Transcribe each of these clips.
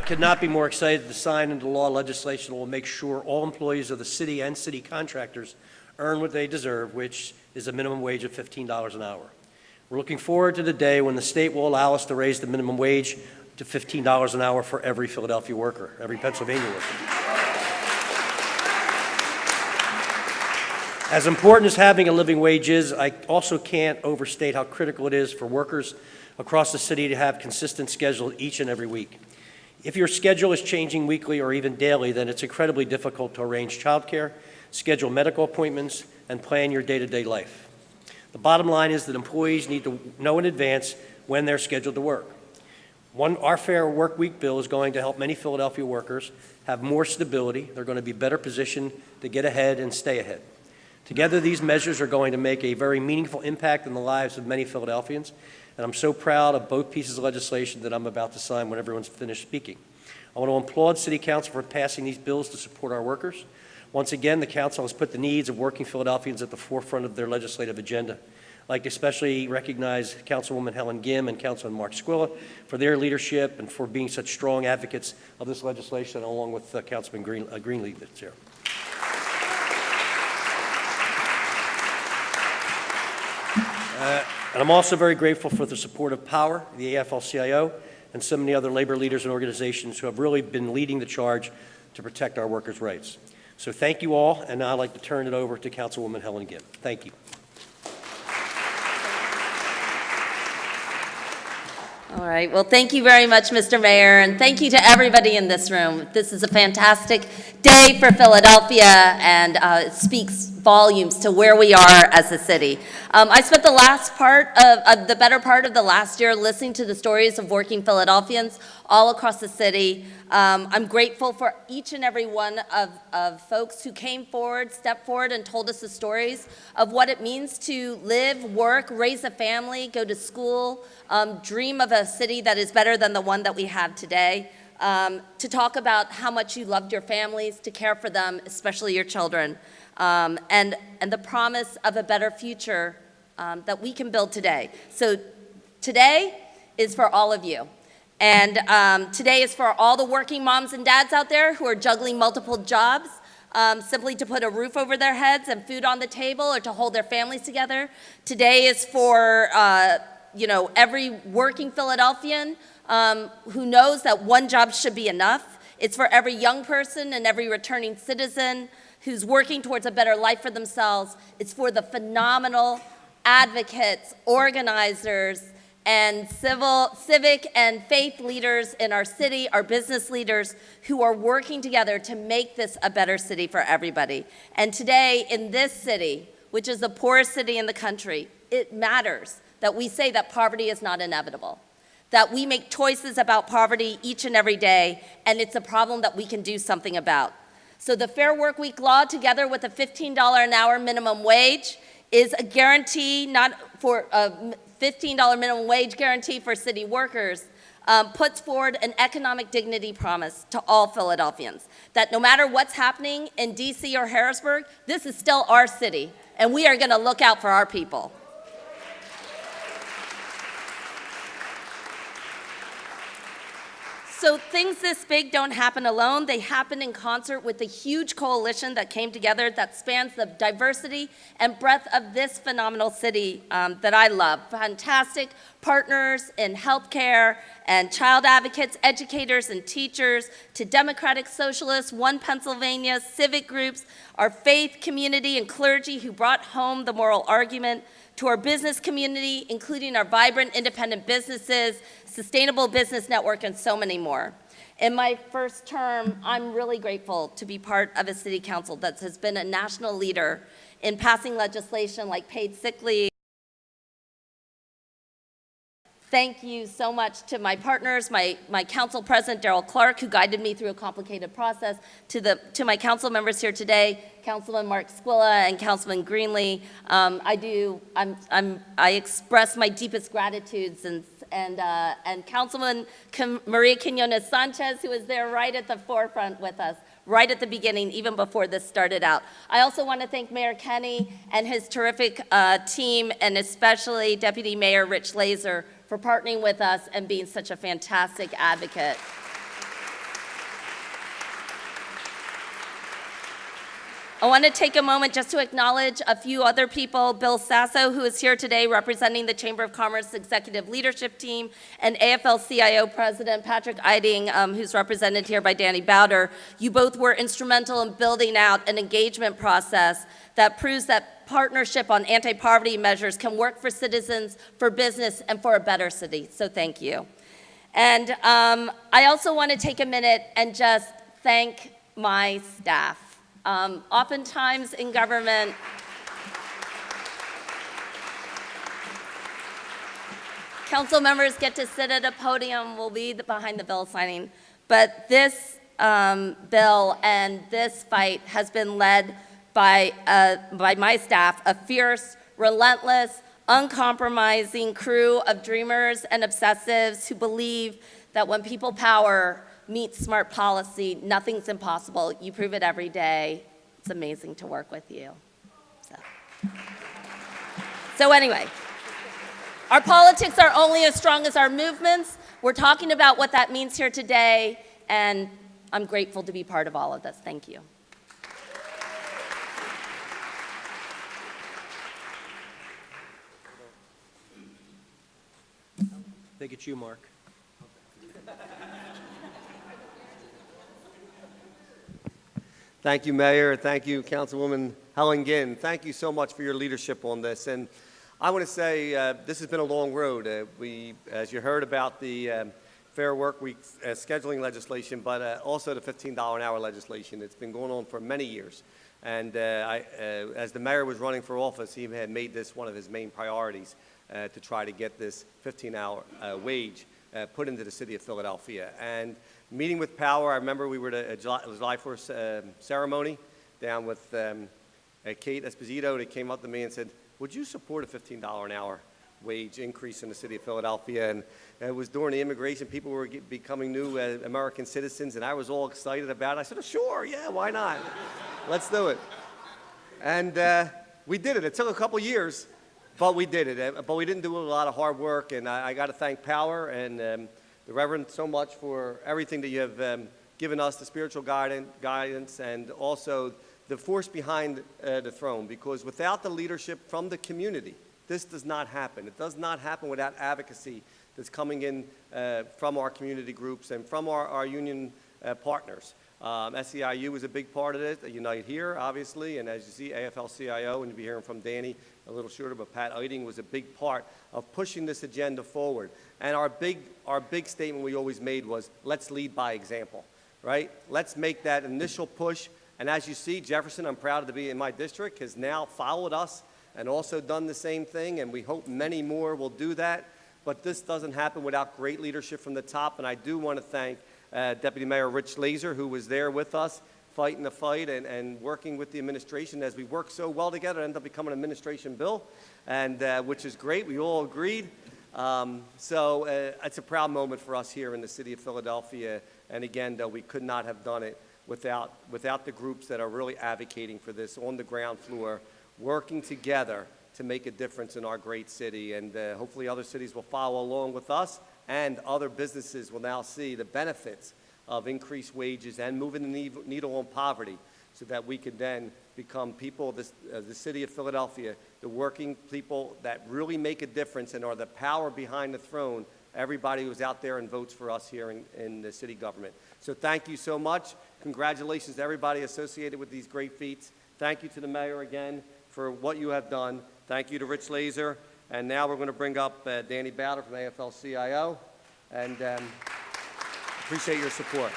could not be more excited to sign into law legislation that will make sure all employees of the city and city contractors earn what they deserve, which is a minimum wage of $15 an hour. We're looking forward to the day when the state will allow us to raise the minimum wage to $15 an hour for every Philadelphia worker, every Pennsylvania worker. As important as having a living wage is, I also can't overstate how critical it is for workers across the city to have consistent schedules each and every week. If your schedule is changing weekly or even daily, then it's incredibly difficult to arrange childcare, schedule medical appointments, and plan your day-to-day life. The bottom line is that employees need to know in advance when they're scheduled to work. Our Fair Workweek bill is going to help many Philadelphia workers have more stability. They're going to be better positioned to get ahead and stay ahead. Together, these measures are going to make a very meaningful impact in the lives of many Philadelphians, and I'm so proud of both pieces of legislation that I'm about to sign when everyone's finished speaking. I want to applaud City Council for passing these bills to support our workers. Once again, the Council has put the needs of working Philadelphians at the forefront of their legislative agenda. I'd like to especially recognize Councilwoman Helen Gim and Councilman Mark Squilla for their leadership and for being such strong advocates of this legislation, along with Councilman Greenlee that's here. And I'm also very grateful for the support of Power, the AFL-CIO, and so many other labor leaders and organizations who have really been leading the charge to protect our workers' rights. So thank you all, and now I'd like to turn it over to Councilwoman Helen Gim. Thank you. All right, well, thank you very much, Mr. Mayor, and thank you to everybody in this room. This is a fantastic day for Philadelphia, and it speaks volumes to where we are as a city. I spent the better part of the last year listening to the stories of working Philadelphians all across the city. I'm grateful for each and every one of folks who came forward, stepped forward, and told us the stories of what it means to live, work, raise a family, go to school, dream of a city that is better than the one that we have today, to talk about how much you loved your families, to care for them, especially your children, and the promise of a better future that we can build today. So today is for all of you. And today is for all the working moms and dads out there who are juggling multiple jobs, simply to put a roof over their heads and food on the table or to hold their families together. Today is for every working Philadelphian who knows that one job should be enough. It's for every young person and every returning citizen who's working towards a better life for themselves. It's for the phenomenal advocates, organizers, and civic and faith leaders in our city, our business leaders, who are working together to make this a better city for everybody. And today, in this city, which is the poorest city in the country, it matters that we say that poverty is not inevitable, that we make choices about poverty each and every day, and it's a problem that we can do something about. So the Fair Workweek law, together with a $15 an hour minimum wage, is a guarantee, not for a $15 minimum wage guarantee for city workers, puts forward an economic dignity promise to all Philadelphians, that no matter what's happening in DC or Harrisburg, this is still our city, and we are going to look out for our people. So things this big don't happen alone. They happen in concert with the huge coalition that came together that spans the diversity and breadth of this phenomenal city that I love. Fantastic partners in healthcare and child advocates, educators and teachers, to Democratic Socialists, One Pennsylvania, civic groups, our faith community and clergy who brought home the moral argument, to our business community, including our vibrant independent businesses, Sustainable Business Network, and so many more. In my first term, I'm really grateful to be part of a city council that has been a national leader in passing legislation like paid sick leave. Thank you so much to my partners, my council president, Darrell Clark, who guided me through a complicated process, to my council members here today, Councilman Mark Squilla and Councilman Greenlee. I express my deepest gratitudes and Councilman Maria Quinones Sanchez, who is there right at the forefront with us, right at the beginning, even before this started out. I also want to thank Mayor Kenny and his terrific team, and especially Deputy Mayor Rich Laser, for partnering with us and being such a fantastic advocate. I want to take a moment just to acknowledge a few other people. Bill Sasso, who is here today representing the Chamber of Commerce Executive Leadership Team, and AFL-CIO President Patrick Eiding, who's represented here by Danny Bowder. You both were instrumental in building out an engagement process that proves that partnership on anti-poverty measures can work for citizens, for business, and for a better city. So thank you. And I also want to take a minute and just thank my staff. Oftentimes in government, council members get to sit at a podium, will be behind the bill signing, but this bill and this fight has been led by my staff, a fierce, relentless, uncompromising crew of dreamers and obsessives who believe that when people power meets smart policy, nothing's impossible. You prove it every day. It's amazing to work with you. So anyway, our politics are only as strong as our movements. We're talking about what that means here today, and I'm grateful to be part of all of this. Thank you. I think it's you, Mark. Thank you, Mayor. Thank you, Councilwoman Helen Ginn. Thank you so much for your leadership on this. And I want to say this has been a long road. As you heard about the Fair Workweek scheduling legislation, but also the $15 an hour legislation. It's been going on for many years. And as the mayor was running for office, he had made this one of his main priorities to try to get this 15-hour wage put into the city of Philadelphia. And meeting with Power, I remember we were at a July 4th ceremony down with Kate Esposito. They came up to me and said, would you support a $15 an hour wage increase in the city of Philadelphia? And it was during the immigration. People were becoming new American citizens, and I was all excited about it. I said, oh, sure, yeah, why not? Let's do it. And we did it. It took a couple years, but we did it. But we didn't do a lot of hard work, and I got to thank Power and the Reverend so much for everything that you have given us, the spiritual guidance, and also the force behind the throne, because without the leadership from the community, this does not happen. It does not happen without advocacy that's coming in from our community groups and from our union partners. SEIU is a big part of it, Unite Here, obviously, and as you see, AFL-CIO, and you'll be hearing from Danny a little shorter, but Pat Eiding was a big part of pushing this agenda forward. And our big statement we always made was, let's lead by example, right? Let's make that initial push. And as you see, Jefferson, I'm proud to be in my district, has now followed us and also done the same thing, and we hope many more will do that. But this doesn't happen without great leadership from the top, and I do want to thank Deputy Mayor Rich Laser, who was there with us, fighting the fight and working with the administration as we work so well together. It ended up becoming an administration bill, and which is great. We all agreed. So it's a proud moment for us here in the city of Philadelphia. And again, though, we could not have done it without the groups that are really advocating for this on the ground floor, working together to make a difference in our great city. And hopefully other cities will follow along with us, and other businesses will now see the benefits of increased wages and moving the needle on poverty, so that we could then become people of the city of Philadelphia, the working people that really make a difference and are the power behind the throne, everybody who's out there and votes for us here in the city government. So thank you so much. Congratulations to everybody associated with these great feats. Thank you to the mayor again for what you have done. Thank you to Rich Laser. And now we're going to bring up Danny Bowder from AFL-CIO, and appreciate your support.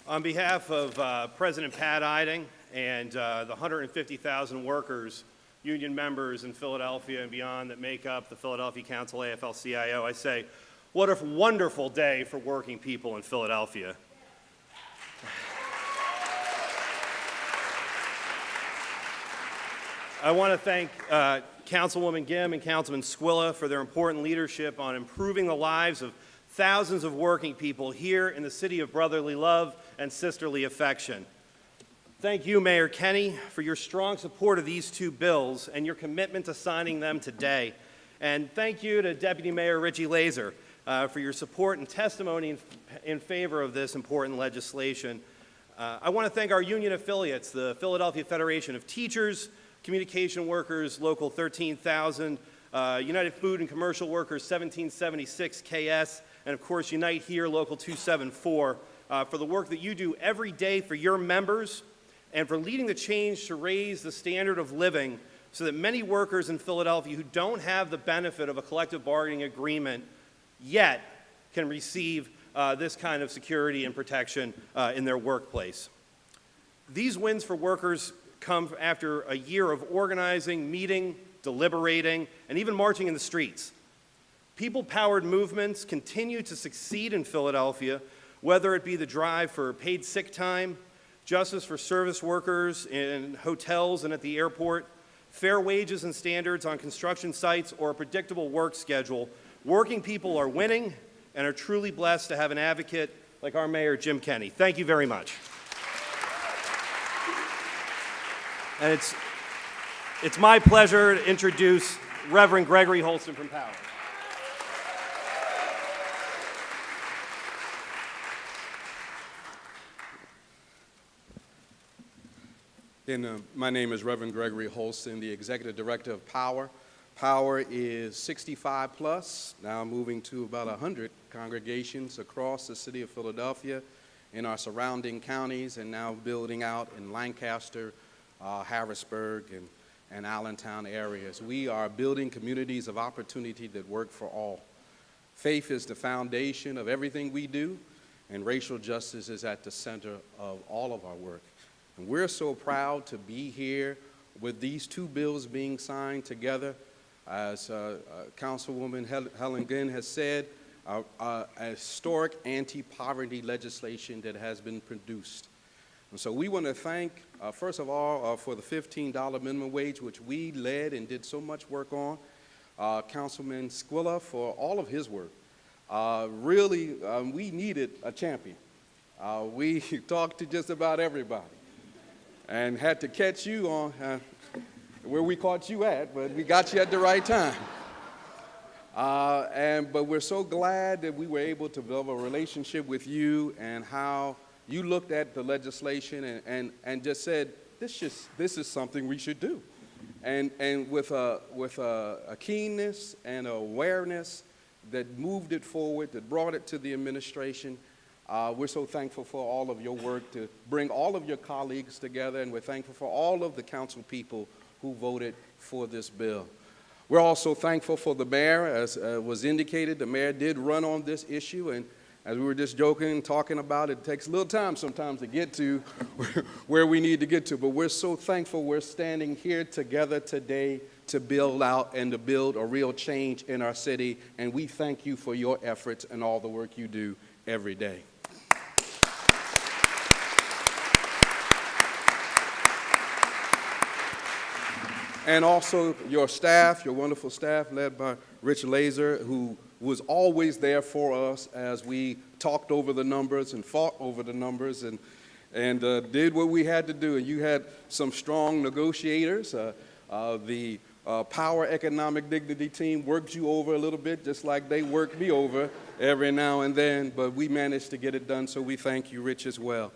On behalf of President Pat Eiding and the 150,000 workers, union members in Philadelphia and beyond that make up the Philadelphia Council AFL-CIO, I say, what a wonderful day for working people in Philadelphia. I want to thank Councilwoman Gim and Councilman Squilla for their important leadership on improving the lives of thousands of working people here in the city of brotherly love and sisterly affection. Thank you, Mayor Kenny, for your strong support of these two bills and your commitment to signing them today. And thank you to Deputy Mayor Richie Laser. for your support and testimony in favor of this important legislation. I want to thank our union affiliates, the Philadelphia Federation of Teachers, Communication Workers, Local 13,000, United Food and Commercial Workers 1776 KS, and of course Unite Here, Local 274, for the work that you do every day for your members and for leading the change to raise the standard of living so that many workers in Philadelphia who don't have the benefit of a collective bargaining agreement yet can receive this kind of security and protection in their workplace. These wins for workers come after a year of organizing, meeting, deliberating, and even marching in the streets. People-powered movements continue to succeed in Philadelphia, whether it be the drive for paid sick time, justice for service workers in hotels and at the airport, fair wages and standards on construction sites, or a predictable work schedule. Working people are winning and are truly blessed to have an advocate like our Mayor, Jim Kenney. Thank you very much. And it's my pleasure to introduce Reverend Gregory Holston from Power. My name is Reverend Gregory Holston, the Executive Director of Power. Power is 65 plus, now moving to about 100 congregations across the city of Philadelphia, in our surrounding counties, and now building out in Lancaster, Harrisburg, and Allentown areas. We are building communities of opportunity that work for all. Faith is the foundation of everything we do, and racial justice is at the center of all of our work. And we're so proud to be here with these two bills being signed together. As Councilwoman Helen Ginn has said, a historic anti-poverty legislation that has been produced. And so we want to thank, first of all, for the $15 minimum wage, which we led and did so much work on, Councilman Squilla for all of his work. Really, we needed a champion. We talked to just about everybody and had to catch you on where we caught you at, but we got you at the right time. But we're so glad that we were able to build a relationship with you and how you looked at the legislation and just said, this is something we should do. And with a keenness and awareness that moved it forward, that brought it to the administration. We're so thankful for all of your work to bring all of your colleagues together, and we're thankful for all of the council people who voted for this bill. We're also thankful for the mayor. As was indicated, the mayor did run on this issue, and as we were just joking and talking about, it takes a little time sometimes to get to where we need to get to, but we're so thankful we're standing here together today to build out and to build a real change in our city, and we thank you for your efforts and all the work you do every day. And also your staff, your wonderful staff, led by Rich Laser, who was always there for us as we talked over the numbers and fought over the numbers and did what we had to do. And you had some strong negotiators. The Power Economic Dignity team worked you over a little bit, just like they worked me over every now and then, but we managed to get it done, so we thank you, Rich, as well.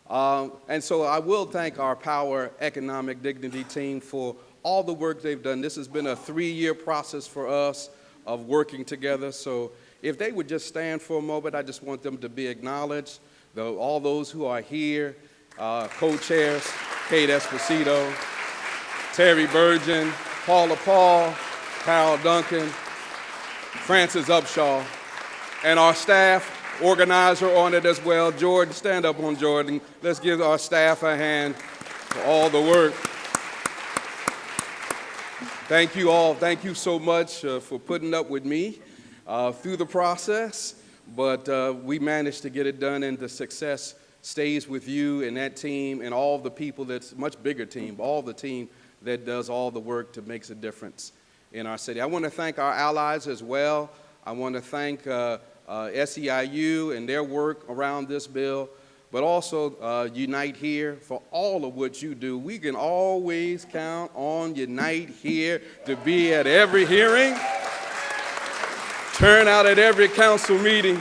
And so I will thank our Power Economic Dignity team for all the work they've done. This has been a 3-year process for us of working together. So if they would just stand for a moment, I just want them to be acknowledged. All those who are here, co-chairs, Kate Esposito, Terry Burgeon, Paula Paul, Carol Duncan, Francis Upshaw, and our staff organizer on it as well, Jordan. Stand up on Jordan. Let's give our staff a hand for all the work. Thank you all. Thank you so much for putting up with me through the process, but we managed to get it done, and the success stays with you and that team and all the people. That's a much bigger team, all the team that does all the work that makes a difference in our city. I want to thank our allies as well. I want to thank SEIU and their work around this bill, but also Unite Here for all of what you do. We can always count on Unite Here to be at every hearing. turn out at every council meeting.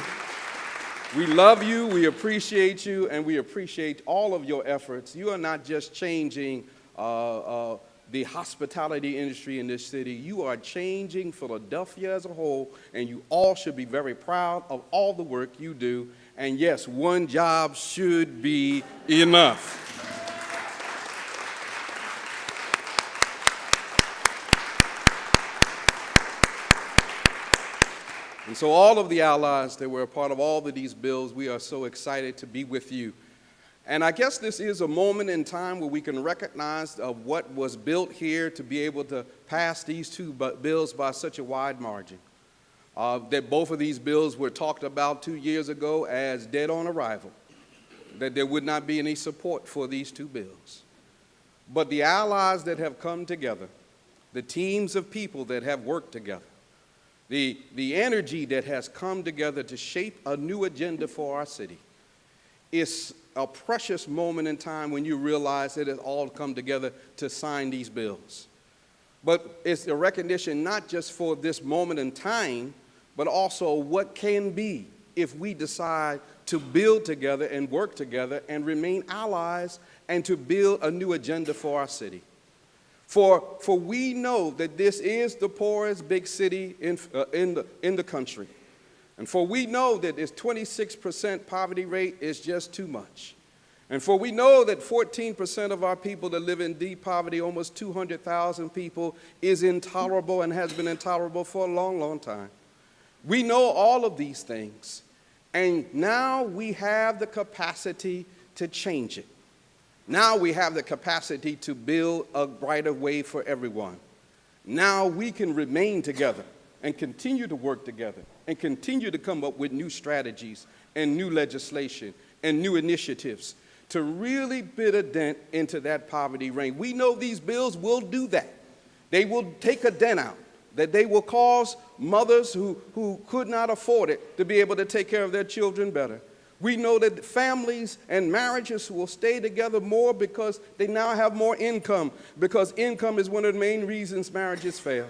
We love you, we appreciate you, and we appreciate all of your efforts. You are not just changing the hospitality industry in this city. You are changing Philadelphia as a whole, and you all should be very proud of all the work you do. And yes, one job should be enough. And so all of the allies that were a part of all of these bills, we are so excited to be with you. And I guess this is a moment in time where we can recognize what was built here to be able to pass these two bills by such a wide margin. That both of these bills were talked about 2 years ago as dead on arrival, that there would not be any support for these two bills. But the allies that have come together, the teams of people that have worked together, the energy that has come together to shape a new agenda for our city, is a precious moment in time when you realize that it all come together to sign these bills. But it's a recognition not just for this moment in time, but also what can be if we decide to build together and work together and remain allies and to build a new agenda for our city. For we know that this is the poorest big city in the country. And for we know that this 26% poverty rate is just too much. And for we know that 14% of our people that live in deep poverty, almost 200,000 people, is intolerable and has been intolerable for a long, long time. We know all of these things. And now we have the capacity to change it. Now we have the capacity to build a brighter way for everyone. Now we can remain together and continue to work together and continue to come up with new strategies and new legislation and new initiatives to really put a dent into that poverty rate. We know these bills will do that. They will take a dent out, that they will cause mothers who could not afford it to be able to take care of their children better. We know that families and marriages will stay together more because they now have more income, because income is one of the main reasons marriages fail.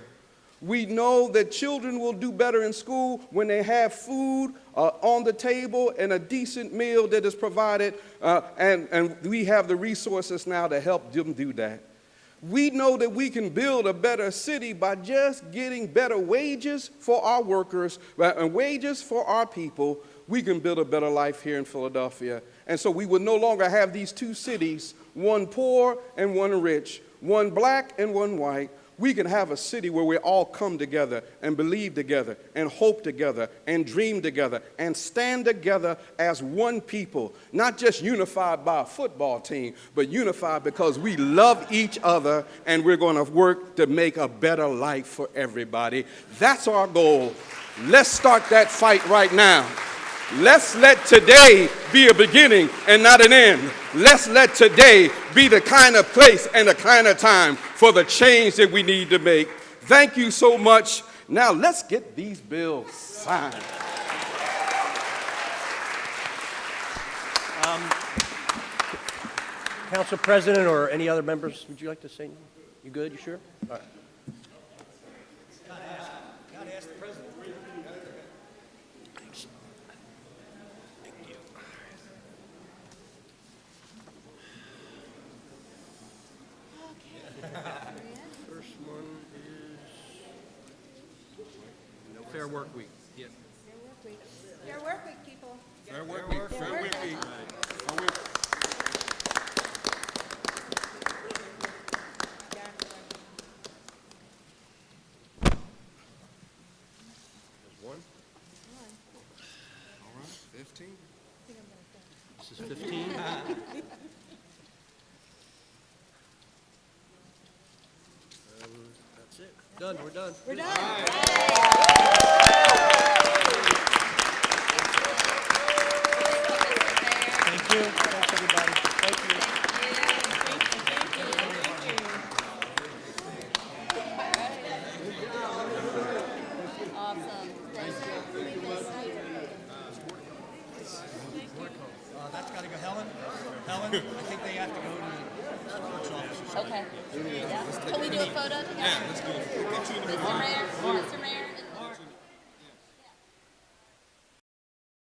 We know that children will do better in school when they have food on the table and a decent meal that is provided, and we have the resources now to help them do that. We know that we can build a better city by just getting better wages for our workers and wages for our people. We can build a better life here in Philadelphia. And so we will no longer have these two cities, one poor and one rich, one black and one white. We can have a city where we all come together and believe together and hope together and dream together and stand together as one people, not just unified by a football team, but unified because we love each other and we're going to work to make a better life for everybody. That's our goal. Let's start that fight right now. Let's let today be a beginning and not an end. Let's let today be the kind of place and the kind of time for the change that we need to make. Thank you so much. Now let's get these bills signed. Council President or any other members, would you like to say anything? You good? You sure? All right. Gotta ask the President. Thanks. Thank you. First one is Fair Work Week. Yeah. Fair Workweek, people. Fair work week. Fair work week. One. All right, 15. This is 15. That's it. Done. We're done. We're done. Thank you. Thanks, everybody. Thank you. Awesome. Thank you. That's got to go. Helen, I think they have to go to the clerk's office. Okay. Yeah. Can we do a photo together? Yeah, let's do it. Mr. Mayor,